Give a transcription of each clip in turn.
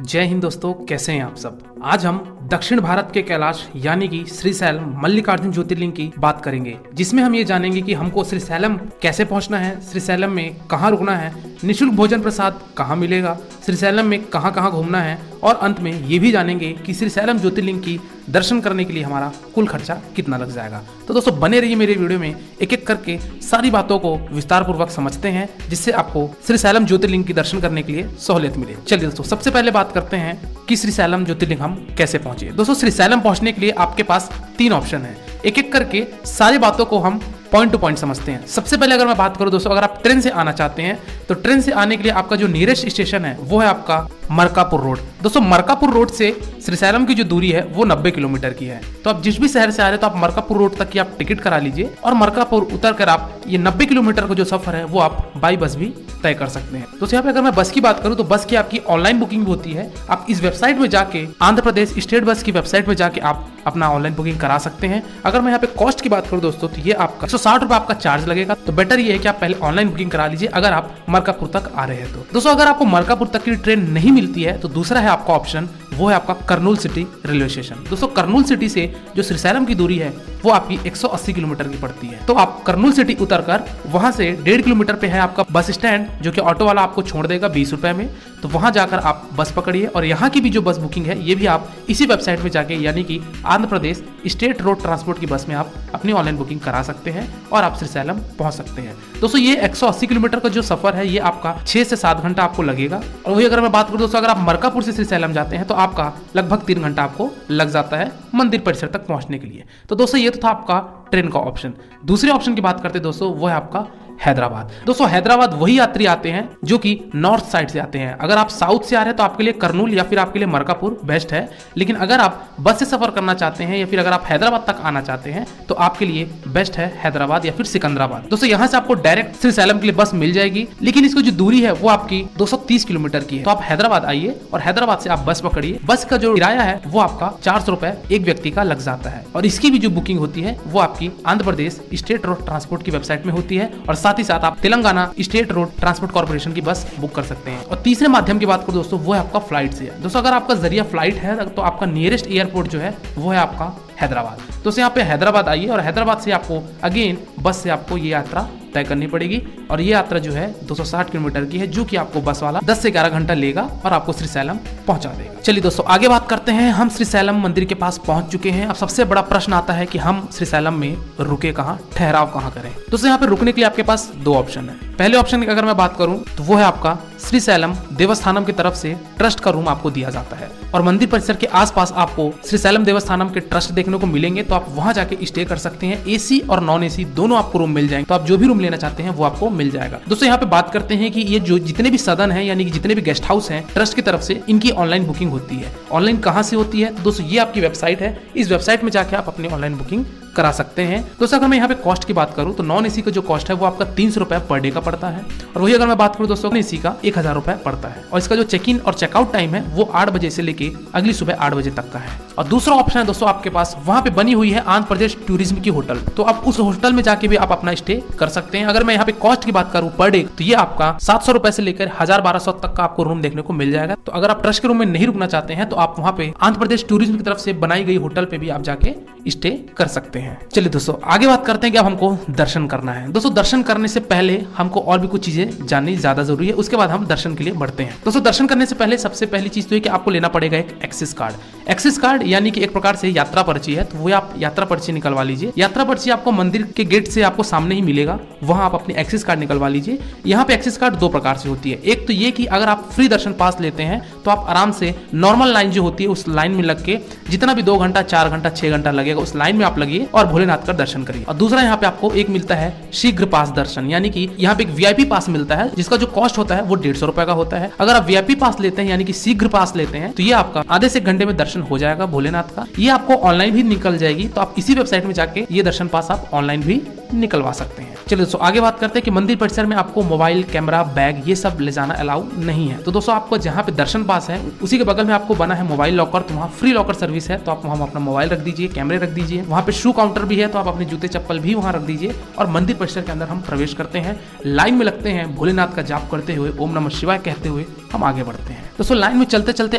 जय हिंद दोस्तों, कैसे हैं आप सब। आज हम दक्षिण भारत के कैलाश यानी कि श्रीशैलम मल्लिकार्जुन ज्योतिर्लिंग की बात करेंगे, जिसमें हम ये जानेंगे कि हमको श्रीशैलम कैसे पहुंचना है, श्रीशैलम में कहाँ रुकना है, निःशुल्क भोजन प्रसाद कहाँ मिलेगा, श्रीशैलम में कहाँ कहाँ घूमना है और अंत में ये भी जानेंगे कि श्रीशैलम ज्योतिर्लिंग की दर्शन करने के लिए हमारा कुल खर्चा कितना लग जाएगा। तो दोस्तों बने रहिए मेरे वीडियो में, एक एक करके सारी बातों को विस्तार पूर्वक समझते हैं, जिससे आपको श्रीशैलम ज्योतिर्लिंग की दर्शन करने के लिए सहूलियत मिले। चलिए दोस्तों, सबसे पहले बात करते हैं कि श्रीशैलम ज्योतिर्लिंग हम कैसे पहुंचे। दोस्तों श्रीशैलम पहुंचने के लिए आपके पास 3 ऑप्शन है, एक एक करके सारी बातों को हम पॉइंट टू पॉइंट समझते हैं। सबसे पहले अगर मैं बात करूं दोस्तों, अगर आप ट्रेन से आना चाहते हैं तो ट्रेन से आने के लिए आपका जो नियरेस्ट स्टेशन है वो है आपका मरकापुर रोड। दोस्तों मरकापुर रोड से श्रीशैलम की जो दूरी है वो 90 किलोमीटर की है। तो आप जिस भी शहर से आ रहे हैं तो आप मरकापुर रोड तक की आप टिकट करा लीजिए और मरकापुर उतर कर आप ये 90 किलोमीटर का जो सफर है वो आप बाई बस भी तय कर सकते हैं। तो यहाँ पे अगर मैं बस की बात करूं तो बस की आपकी ऑनलाइन बुकिंग भी होती है। आप इस वेबसाइट में जाके आंध्र प्रदेश स्टेट बस की वेबसाइट में जाके आप अपना ऑनलाइन बुकिंग करा सकते हैं। अगर मैं यहाँ पे कॉस्ट की बात करूं दोस्तों तो ये आपका 160 रुपए आपका चार्ज लगेगा। तो बेटर ये है कि आप पहले ऑनलाइन बुकिंग करा लीजिए अगर आप मरकापुर तक आ रहे हैं तो। दोस्तों अगर आपको मरकापुर तक की ट्रेन नहीं मिलती है तो दूसरा है आपका ऑप्शन, वो है आपका कर्नूल सिटी रेलवे स्टेशन। दोस्तों कर्नूल सिटी से जो श्रीशैलम की दूरी है वो आपकी 180 किलोमीटर की पड़ती है। तो आप कर्नूल सिटी उतरकर वहां से 1.5 किलोमीटर पे है आपका बस स्टैंड, जो कि ऑटो वाला आपको छोड़ देगा 20 रुपए में। तो वहां जाकर आप बस पकड़िए और यहाँ की भी जो बस बुकिंग है ये भी आप इसी वेबसाइट में जाके यानी कि Andhra Pradesh state road transport की बस में आप अपनी ऑनलाइन बुकिंग करा सकते हैं और आप श्रीशैलम पहुंच सकते हैं। दोस्तों ये 180 किलोमीटर का जो सफर है ये आपका 6 से 7 घंटा आपको लगेगा। और वही अगर मैं बात करूं दोस्तों, अगर आप मरकापुर से श्रीशैलम जाते हैं तो आपका लगभग 3 घंटा आपको लग जाता है मंदिर परिसर तक पहुंचने के लिए। तो दोस्तों ये तो था आपका ट्रेन का ऑप्शन। दूसरे ऑप्शन की बात करते हैं दोस्तों, वो है आपका हैदराबाद। दोस्तों हैदराबाद वही यात्री आते हैं जो कि नॉर्थ साइड से आते हैं। अगर आप साउथ से आ रहे हैं तो आपके लिए कर्नूल या फिर आपके लिए मरकापुर बेस्ट है, लेकिन अगर आप बस से सफर करना चाहते हैं या फिर अगर आप हैदराबाद तक आना चाहते हैं तो आपके लिए बेस्ट है हैदराबाद या फिर सिकंदराबाद। दोस्तों यहाँ से आपको डायरेक्ट श्रीशैलम के लिए बस मिल जाएगी, लेकिन इसकी जो दूरी है वो आपकी 230 किलोमीटर की है। तो आप हैदराबाद आइए और हैदराबाद से आप बस पकड़िए। बस का जो किराया है वो आपका 400 रुपए एक व्यक्ति का लग जाता है और इसकी भी जो बुकिंग होती है वो आपकी Andhra Pradesh state road transport की वेबसाइट में होती है और साथ ही साथ आप Telangana state road transport corporation की बस बुक कर सकते हैं। और तीसरे माध्यम की बात करो दोस्तों, वो है आपका फ्लाइट से। दोस्तों अगर आपका जरिया फ्लाइट है तो आपका नियरेस्ट एयरपोर्ट जो है वो है आपका हैदराबाद। तो यहाँ पे हैदराबाद आइए और हैदराबाद से आपको अगेन बस से आपको ये यात्रा तय करनी पड़ेगी और ये यात्रा जो है 260 किलोमीटर की है, जो कि आपको बस वाला 10 से 11 घंटा लेगा और आपको श्रीशैलम पहुंचा देगा। चलिए दोस्तों आगे बात करते हैं। हम श्रीशैलम मंदिर के पास पहुंच चुके हैं। अब सबसे बड़ा प्रश्न आता है कि हम श्रीशैलम में रुके कहाँ, ठहराव कहाँ करें। दोस्तों यहाँ पे रुकने के लिए आपके पास 2 ऑप्शन है। पहले ऑप्शन की अगर मैं बात करूं तो वो है आपका श्रीशैलम देवस्थानम की तरफ से ट्रस्ट का रूम आपको दिया जाता है और मंदिर परिसर के आसपास आपको श्रीशैलम देवस्थानम के ट्रस्ट देखने को मिलेंगे। तो आप वहां जाके स्टे कर सकते हैं। एसी और नॉन एसी दोनों आपको रूम मिल जाएंगे। तो आप जो भी रूम लेना चाहते हैं वो आपको मिल जाएगा। दोस्तों यहाँ पे बात करते हैं कि ये जो जितने भी सदन है यानी कि जितने भी गेस्ट हाउस हैं ट्रस्ट की तरफ से, इनकी ऑनलाइन बुकिंग होती है। ऑनलाइन कहाँ से होती है? दोस्तों ये आपकी वेबसाइट है, इस वेबसाइट में जाके आप अपनी ऑनलाइन बुकिंग करा सकते हैं। दोस्तों अगर मैं यहाँ पे कॉस्ट की बात करूं तो नॉन एसी का जो कॉस्ट है वो आपका 300 रुपए पर डे का पड़ता है और वही अगर मैं बात करूं दोस्तों एसी का 1000 रुपए पड़ता है और इसका जो चेक इन और चेकआउट टाइम है वो 8 बजे से लेके अगली सुबह 8 बजे तक का है। और दूसरा ऑप्शन है दोस्तों आपके पास, वहां पे बनी हुई है आंध्र प्रदेश टूरिज्म की होटल। तो आप उस होटल में जाके भी आप अपना स्टे कर सकते हैं। अगर मैं यहाँ पे कॉस्ट की बात करूं पर डे तो ये आपका 700 रुपए से लेकर 1200 तक का आपको रूम देखने को मिल जाएगा। तो अगर आप ट्रस्ट के रूम में नहीं रुकना चाहते हैं तो आप वहां पे आंध्र प्रदेश टूरिज्म की तरफ से बनाई गई होटल पे भी आप जाके स्टे कर सकते हैं। चलिए दोस्तों आगे बात करते हैं कि अब हमको दर्शन करना है। दोस्तों दर्शन करने से पहले हमको और भी कुछ चीजें जाननी ज्यादा जरूरी है, उसके बाद हम दर्शन के लिए बढ़ते हैं। दोस्तों दर्शन करने से पहले सबसे पहली चीज तो है कि आपको लेना पड़ेगा एक एक्सेस कार्ड। एक्सेस कार्ड यानी कि एक प्रकार से यात्रा पर्ची है, तो वो आप यात्रा पर्ची निकलवा लीजिए। यात्रा पर्ची आपको मंदिर के गेट से आपको सामने ही मिलेगा, वहां आप अपनी एक्सेस कार्ड निकलवा लीजिए। यहाँ पे एक्सेस कार्ड 2 प्रकार से होती है। एक तो ये कि अगर आप फ्री दर्शन पास लेते हैं तो आप आराम से नॉर्मल लाइन जो होती है उस लाइन में लग के जितना भी 2 घंटा 4 घंटा 6 घंटा लगेगा उस लाइन में आप लगिए और भोलेनाथ का दर्शन करिए। और दूसरा यहाँ पे आपको एक मिलता है शीघ्र पास दर्शन, यानी कि यहाँ पे एक वीआईपी पास मिलता है जिसका जो कॉस्ट होता है वो 150 रुपए का होता है। अगर आप वीआईपी पास लेते हैं यानी कि शीघ्र पास लेते हैं तो ये आपका आधे से 1 घंटे में दर्शन हो जाएगा भोलेनाथ का। ये आपको ऑनलाइन भी निकल जाएगी, तो आप इसी वेबसाइट में जाके ये दर्शन पास आप ऑनलाइन भी निकलवा सकते हैं। चलिए दोस्तों आगे बात करते हैं कि मंदिर परिसर में आपको मोबाइल, कैमरा, बैग ये सब ले जाना अलाउ नहीं है। तो दोस्तों आपको जहाँ पे दर्शन पास है उसी के बगल में आपको बना है मोबाइल लॉकर, तो वहाँ फ्री लॉकर सर्विस है। तो आप वहाँ अपना मोबाइल रख दीजिए, कैमरे रख दीजिए, वहाँ पे शू काउंटर भी है, तो आप अपने जूते चप्पल भी वहां रख दीजिए और मंदिर परिसर के अंदर हम प्रवेश करते हैं। लाइन में लगते हैं, भोलेनाथ का जाप करते हुए, ओम नमः शिवाय कहते हुए हम आगे बढ़ते हैं। दोस्तों लाइन में चलते चलते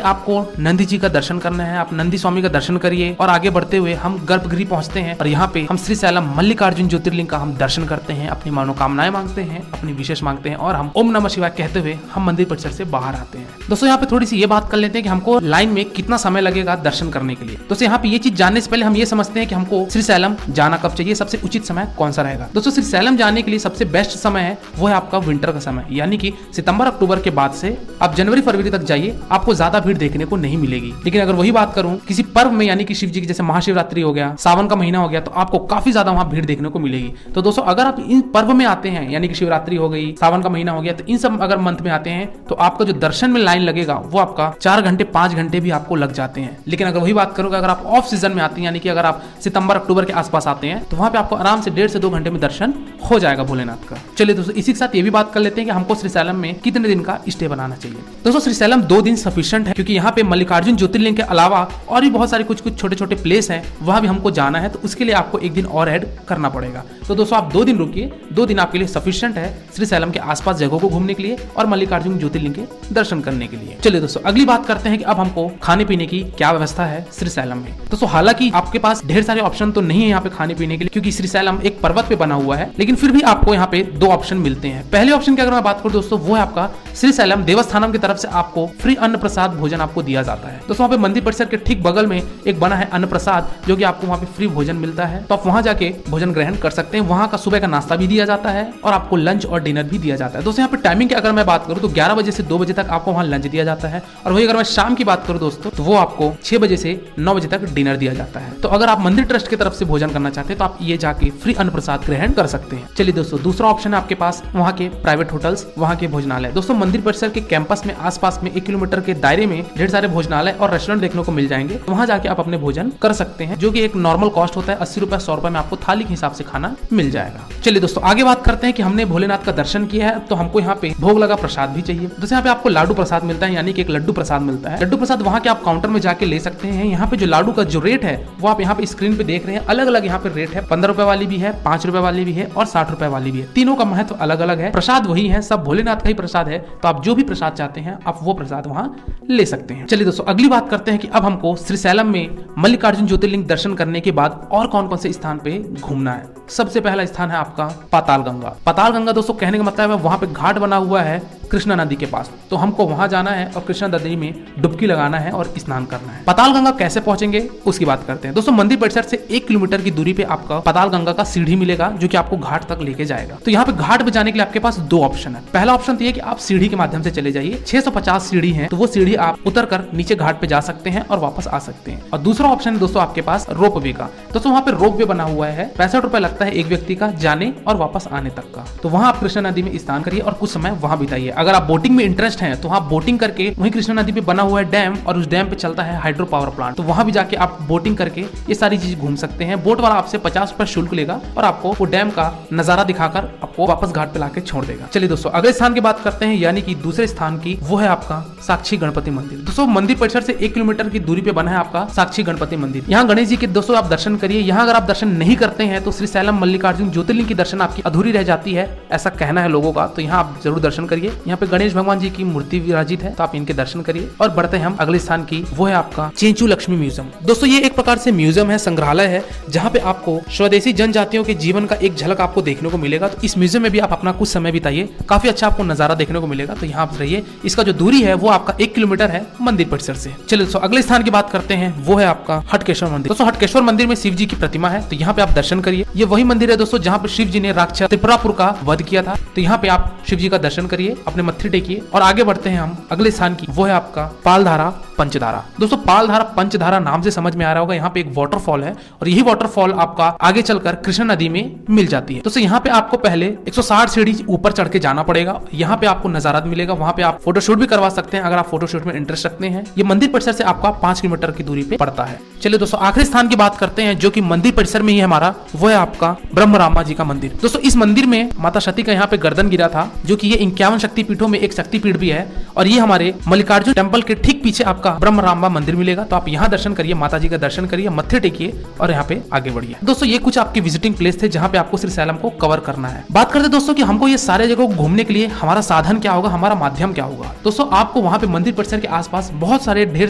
आपको नंदी जी का दर्शन करना है, आप नंदी स्वामी का दर्शन करिए और आगे बढ़ते हुए हम गर्भगृह पहुंचते हैं और यहाँ पे हम श्रीशैलम मल्लिकार्जुन ज्योतिर्लिंग का हम दर्शन करते हैं, अपनी मनोकामनाएं मांगते हैं, अपनी विशेष मांगते हैं और हम ओम नमः शिवाय कहते हुए हम मंदिर परिसर से बाहर आते हैं। दोस्तों यहाँ पे थोड़ी सी ये बात कर लेते हैं कि हमको लाइन में कितना समय लगेगा दर्शन करने के लिए। दोस्तों यहाँ पे ये चीज जानने से पहले हम ये समझते हैं कि हमको श्रीशैलम जाना कब चाहिए, सबसे उचित समय कौन सा रहेगा। दोस्तों श्रीशैलम जाने के लिए सबसे बेस्ट समय है वो है आपका विंटर का समय, यानी कि सितंबर अक्टूबर के बाद से आप जनवरी फरवरी तक जाइए, आपको ज्यादा भीड़ देखने को नहीं मिलेगी। लेकिन अगर वही बात करूं किसी पर्व में, यानी कि शिव जी की जैसे महाशिवरात्रि हो गया, सावन का महीना हो गया, तो आपको काफी ज्यादा वहां भीड़ देखने को मिलेगी। तो दोस्तों अगर आप इन पर्व में आते हैं, यानी कि शिवरात्रि हो गई, सावन का महीना हो गया, तो इन सब अगर मंथ में आते हैं तो आपका जो दर्शन में लाइन लगेगा वो आपका 4 घंटे 5 घंटे भी आपको लग जाते हैं। लेकिन अगर वही बात करोगे अगर आप ऑफ सीजन में आते हैं, यानी कि अगर आप सितंबर अक्टूबर के आसपास आते हैं, तो वहां पे आपको आराम से 1.5 से 2 घंटे में दर्शन हो जाएगा भोलेनाथ का। चलिए दोस्तों इसी के साथ ये भी बात कर लेते हैं कि हमको श्रीशैलम में कितने दिन का स्टे बनाना चाहिए। दोस्तों श्रीशैलम 2 दिन सफिशिएंट है, क्योंकि यहाँ पे मल्लिकार्जुन ज्योतिर्लिंग के अलावा और भी बहुत सारे कुछ छोटे छोटे प्लेस हैं, वहां भी हमको जाना है, तो उसके लिए आपको 1 दिन और ऐड करना पड़ेगा। तो दोस्तों आप 2 दिन रुकिए, 2 दिन आपके लिए सफिशिएंट है श्रीशैलम के आसपास जगहों को घूमने के लिए और मल्लिकार्जुन ज्योतिर्लिंग के दर्शन करने के लिए। चलिए दोस्तों अगली बात करते हैं कि अब हमको खाने पीने की क्या व्यवस्था है श्रीशैलम में। दोस्तों हालांकि आपके पास ढेर सारे ऑप्शन तो नहीं है यहाँ पे खाने पीने के लिए, क्योंकि श्रीशैलम एक पर्वत पे बना हुआ है, लेकिन फिर भी आपको यहाँ पे 2 ऑप्शन मिलते हैं। पहले ऑप्शन की अगर मैं बात करूं दोस्तों, वो है आपका श्रीशैलम देवस्थानम की तरफ से आपको फ्री अन्न प्रसाद भोजन आपको दिया जाता है। दोस्तों वहाँ पे मंदिर परिसर के ठीक बगल में एक बना है अन्न प्रसाद, जो कि आपको वहाँ पे फ्री भोजन मिलता है, तो आप वहाँ जाके भोजन ग्रहण कर सकते हैं। वहाँ का सुबह का नाश्ता भी दिया जाता है और आपको लंच और डिनर भी दिया जाता है। दोस्तों यहाँ पे टाइमिंग की अगर मैं बात करूँ तो 11 बजे से 2 बजे तक आपको वहाँ लंच दिया जाता है, और वही अगर मैं शाम की बात करूँ दोस्तों तो वो आपको 6 बजे से 9 बजे तक डिनर दिया जाता है। तो अगर आप मंदिर ट्रस्ट की तरफ से भोजन करना चाहते हैं तो आप ये जाके फ्री अन्न प्रसाद ग्रहण कर सकते हैं। चलिए दोस्तों दूसरा ऑप्शन है आपके पास वहाँ के प्राइवेट होटल्स, वहाँ के भोजनालय। दोस्तों मंदिर परिसर के कैंपस में आसपास में 1 किलोमीटर के दायरे में ढेर सारे भोजनालय और रेस्टोरेंट देखने को मिल जाएंगे, तो वहाँ जाके आप अपने भोजन कर सकते हैं, जो कि एक नॉर्मल कॉस्ट होता है 80 रुपए 100 रुपए में आपको थाली के हिसाब से खाना मिल जाएगा। चलिए दोस्तों आगे बात करते हैं कि हमने भोलेनाथ का दर्शन किया है, तो हमको यहाँ पे भोग लगा प्रसाद भी चाहिए। दोस्तों यहाँ पे आपको लाडू प्रसाद मिलता है, यानी कि एक लड्डू प्रसाद मिलता है। लड्डू प्रसाद वहाँ के आप काउंटर में जाके ले सकते हैं। यहाँ पे जो लाडू का जो रेट है वो आप यहाँ पे स्क्रीन पे देख रहे हैं, अलग अलग यहाँ पे रेट है। 15 रुपए वाली भी है, 5 रुपए वाली भी है और 60 रुपए वाली भी है। तीनों का महत्व अलग अलग है, प्रसाद वही है, सब भोलेनाथ का ही प्रसाद है, तो आप जो भी प्रसाद चाहते हैं आप वो प्रसाद वहाँ ले सकते हैं। चलिए दोस्तों अगली बात करते हैं कि अब हमको श्रीशैलम में मल्लिकार्जुन ज्योतिर्लिंग दर्शन करने के बाद और कौन कौन से स्थान पे घूमना है। सबसे पहला स्थान है आपका पाताल गंगा। पाताल गंगा दोस्तों कहने का मतलब है वहां पे घाट बना हुआ है कृष्णा नदी के पास, तो हमको वहां जाना है और कृष्णा नदी में डुबकी लगाना है और स्नान करना है। पाताल गंगा कैसे पहुंचेंगे उसकी बात करते हैं। दोस्तों मंदिर परिसर से 1 किलोमीटर की दूरी पे आपका पाताल गंगा का सीढ़ी मिलेगा, जो कि आपको घाट तक लेके जाएगा। तो यहाँ पे घाट पे जाने के लिए आपके पास 2 ऑप्शन है। पहला ऑप्शन तो ये कि आप सीढ़ी के माध्यम से चले जाइए, 650 सीढ़ी है, तो वो सीढ़ी आप उतर कर नीचे घाट पे जा सकते हैं और वापस आ सकते हैं। और दूसरा ऑप्शन है दोस्तों आपके पास रोप वे का। दोस्तों वहाँ पे रोप वे बना हुआ है, 65 रुपए लगता है एक व्यक्ति का जाने और वापस आने तक का। तो वहाँ आप कृष्णा नदी में स्नान करिए और कुछ समय वहाँ बिताइए। अगर आप बोटिंग में इंटरेस्ट है तो वहाँ बोटिंग करके वहीं कृष्णा नदी पे बना हुआ है डैम, और उस डैम पे चलता है हाइड्रो पावर प्लांट, तो वहाँ भी जाके आप बोटिंग करके ये सारी चीज घूम सकते हैं। बोट वाला आपसे 50 रुपए शुल्क लेगा और आपको वो डैम का नजारा दिखाकर आपको वापस घाट पे लाके छोड़ देगा। चलिए दोस्तों अगले स्थान की बात करते हैं, यानी कि दूसरे स्थान की, वो है आपका साक्षी गणपति मंदिर। दोस्तों मंदिर परिसर से 1 किलोमीटर की दूरी पे बना है आपका साक्षी गणपति मंदिर। यहाँ गणेश जी के दोस्तों आप दर्शन करिए। यहाँ अगर आप दर्शन नहीं करते हैं तो श्रीशैलम मल्लिकार्जुन ज्योतिर्लिंग की दर्शन आपकी अधूरी रह जाती है, ऐसा कहना है लोगों का। तो यहाँ आप जरूर दर्शन करिए। यहाँ पे गणेश भगवान जी की मूर्ति विराजित है, तो आप इनके दर्शन करिए। और बढ़ते हैं हम अगले स्थान की, वो है आपका चेंचू लक्ष्मी म्यूजियम। दोस्तों ये एक प्रकार से म्यूजियम है, संग्रहालय है, जहाँ पे आपको स्वदेशी जनजातियों के जीवन का एक झलक आपको देखने को मिलेगा। तो इस म्यूजियम में भी आप अपना कुछ समय बिताइए, काफी अच्छा आपको नजारा देखने को मिलेगा। तो यहाँ आप रहिए। इसका जो दूरी है वो आपका 1 किलोमीटर है मंदिर परिसर से। चलिए दोस्तों अगले स्थान की बात करते हैं, वो है आपका हटकेश्वर मंदिर। दोस्तों हटकेश्वर मंदिर में शिव जी की प्रतिमा है, तो यहाँ पे आप दर्शन करिए। ये वही मंदिर है दोस्तों जहाँ पे शिव जी ने राक्षस त्रिपुरापुर का वध किया था। तो यहाँ पे आप शिव जी का दर्शन करिए, अपने मत्थे टेकिए और आगे बढ़ते हैं हम अगले स्थान की, वो है आपका पालधारा पंचधारा। दोस्तों पालधारा पंचधारा नाम से समझ में आ रहा होगा, यहाँ पे एक वाटरफॉल है और यही वाटरफॉल आपका आगे चलकर कृष्णा नदी में मिल जाती है। दोस्तों यहाँ पे आपको पहले 160 सीढ़ी ऊपर चढ़ के जाना पड़ेगा। यहाँ पे आपको नजारा मिलेगा, वहाँ पे आप फोटोशूट भी करवा सकते हैं अगर आप फोटोशूट में इंटरेस्ट रखते हैं। ये मंदिर परिसर से आपका 5 किलोमीटर की दूरी पे पड़ता है। चलिए दोस्तों आखिरी स्थान की बात करते हैं, जो कि मंदिर परिसर में ही हमारा, वो है आपका ब्रह्मरामा जी का मंदिर। दोस्तों इस मंदिर में माता सती का यहाँ पे गर्दन गिरा था, जो कि ये 51 शक्तिपीठों में एक शक्तिपीठ भी है। और ये हमारे मल्लिकार्जुन टेम्पल के ठीक पीछे आपका आपका ब्रह्मरांबा मंदिर मिलेगा। तो आप यहाँ दर्शन करिए, माता जी का दर्शन करिए, मत्थे टेकिए और यहाँ पे आगे बढ़िए। दोस्तों ये कुछ आपके विजिटिंग प्लेस थे जहाँ पे आपको श्रीशैलम को कवर करना है। बात करते दोस्तों कि हमको ये सारे जगह को घूमने के लिए हमारा साधन क्या होगा, हमारा माध्यम क्या होगा। दोस्तों आपको वहाँ पे मंदिर परिसर के आसपास बहुत सारे ढेर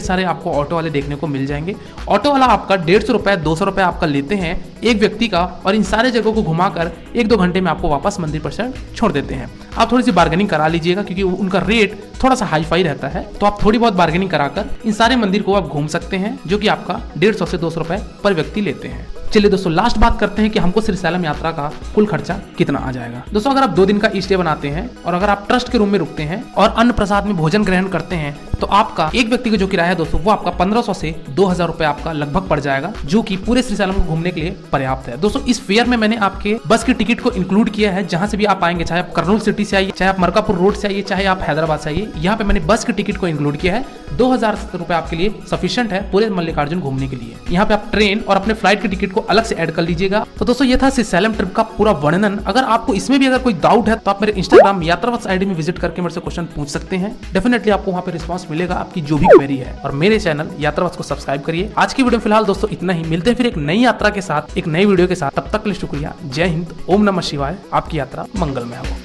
सारे आपको ऑटो वाले देखने को मिल जाएंगे। ऑटो वाला आपका 150 रुपए 200 रुपए आपका लेते हैं एक व्यक्ति का, और इन सारे जगहों को घुमाकर 1-2 घंटे में आपको वापस मंदिर परिसर छोड़ देते हैं। आप थोड़ी सी बार्गेनिंग करा लीजिएगा क्योंकि उनका रेट थोड़ा सा हाई फाई रहता है, तो आप थोड़ी बहुत बार्गेनिंग कराकर इन सारे मंदिर को आप घूम सकते हैं, जो कि आपका 150 से 200 रुपए पर व्यक्ति लेते हैं। चलिए दोस्तों लास्ट बात करते हैं कि हमको श्रीशैलम यात्रा का कुल खर्चा कितना आ जाएगा। दोस्तों अगर आप 2 दिन का स्टे बनाते हैं और अगर आप ट्रस्ट के रूम में रुकते हैं और अन्न प्रसाद में भोजन ग्रहण करते हैं तो आपका एक व्यक्ति का जो किराया है दोस्तों वो आपका 1500 से 2000 रुपए आपका लगभग पड़ जाएगा, जो कि पूरे श्रीशैलम को घूमने के लिए पर्याप्त है। दोस्तों इस फेयर में मैंने आपके बस की टिकट को इंक्लूड किया है, जहां से भी आप आएंगे, चाहे आप कर्नूल सिटी से आइए, चाहे आप मरकापुर रोड से आइए, चाहे आप हैदराबाद से आइए, यहाँ पे मैंने बस की टिकट को इंक्लूड किया है। 2000 रुपए आपके लिए सफिशिएंट है पूरे मल्लिकार्जुन घूमने के लिए। यहाँ पे आप ट्रेन और अपने फ्लाइट की टिकट को अलग से ऐड कर लीजिएगा। तो दोस्तों ये था श्रीशैलम ट्रिप का पूरा वर्णन। अगर आपको इसमें भी अगर कोई डाउट है तो आप मेरे इंस्टाग्राम यात्रावत्स आईडी में विजिट करके मेरे से क्वेश्चन पूछ सकते हैं। डेफिनेटली आपको वहाँ पे रिस्पांस मिलेगा आपकी जो भी क्वेरी है। और मेरे चैनल यात्रावत्स को सब्सक्राइब करिए। आज की वीडियो फिलहाल दोस्तों इतना ही, मिलते हैं फिर एक नई यात्रा के साथ, एक नई वीडियो के साथ। तब तक के लिए शुक्रिया। जय हिंद, ओम नमः शिवाय। आपकी यात्रा मंगलमय हो।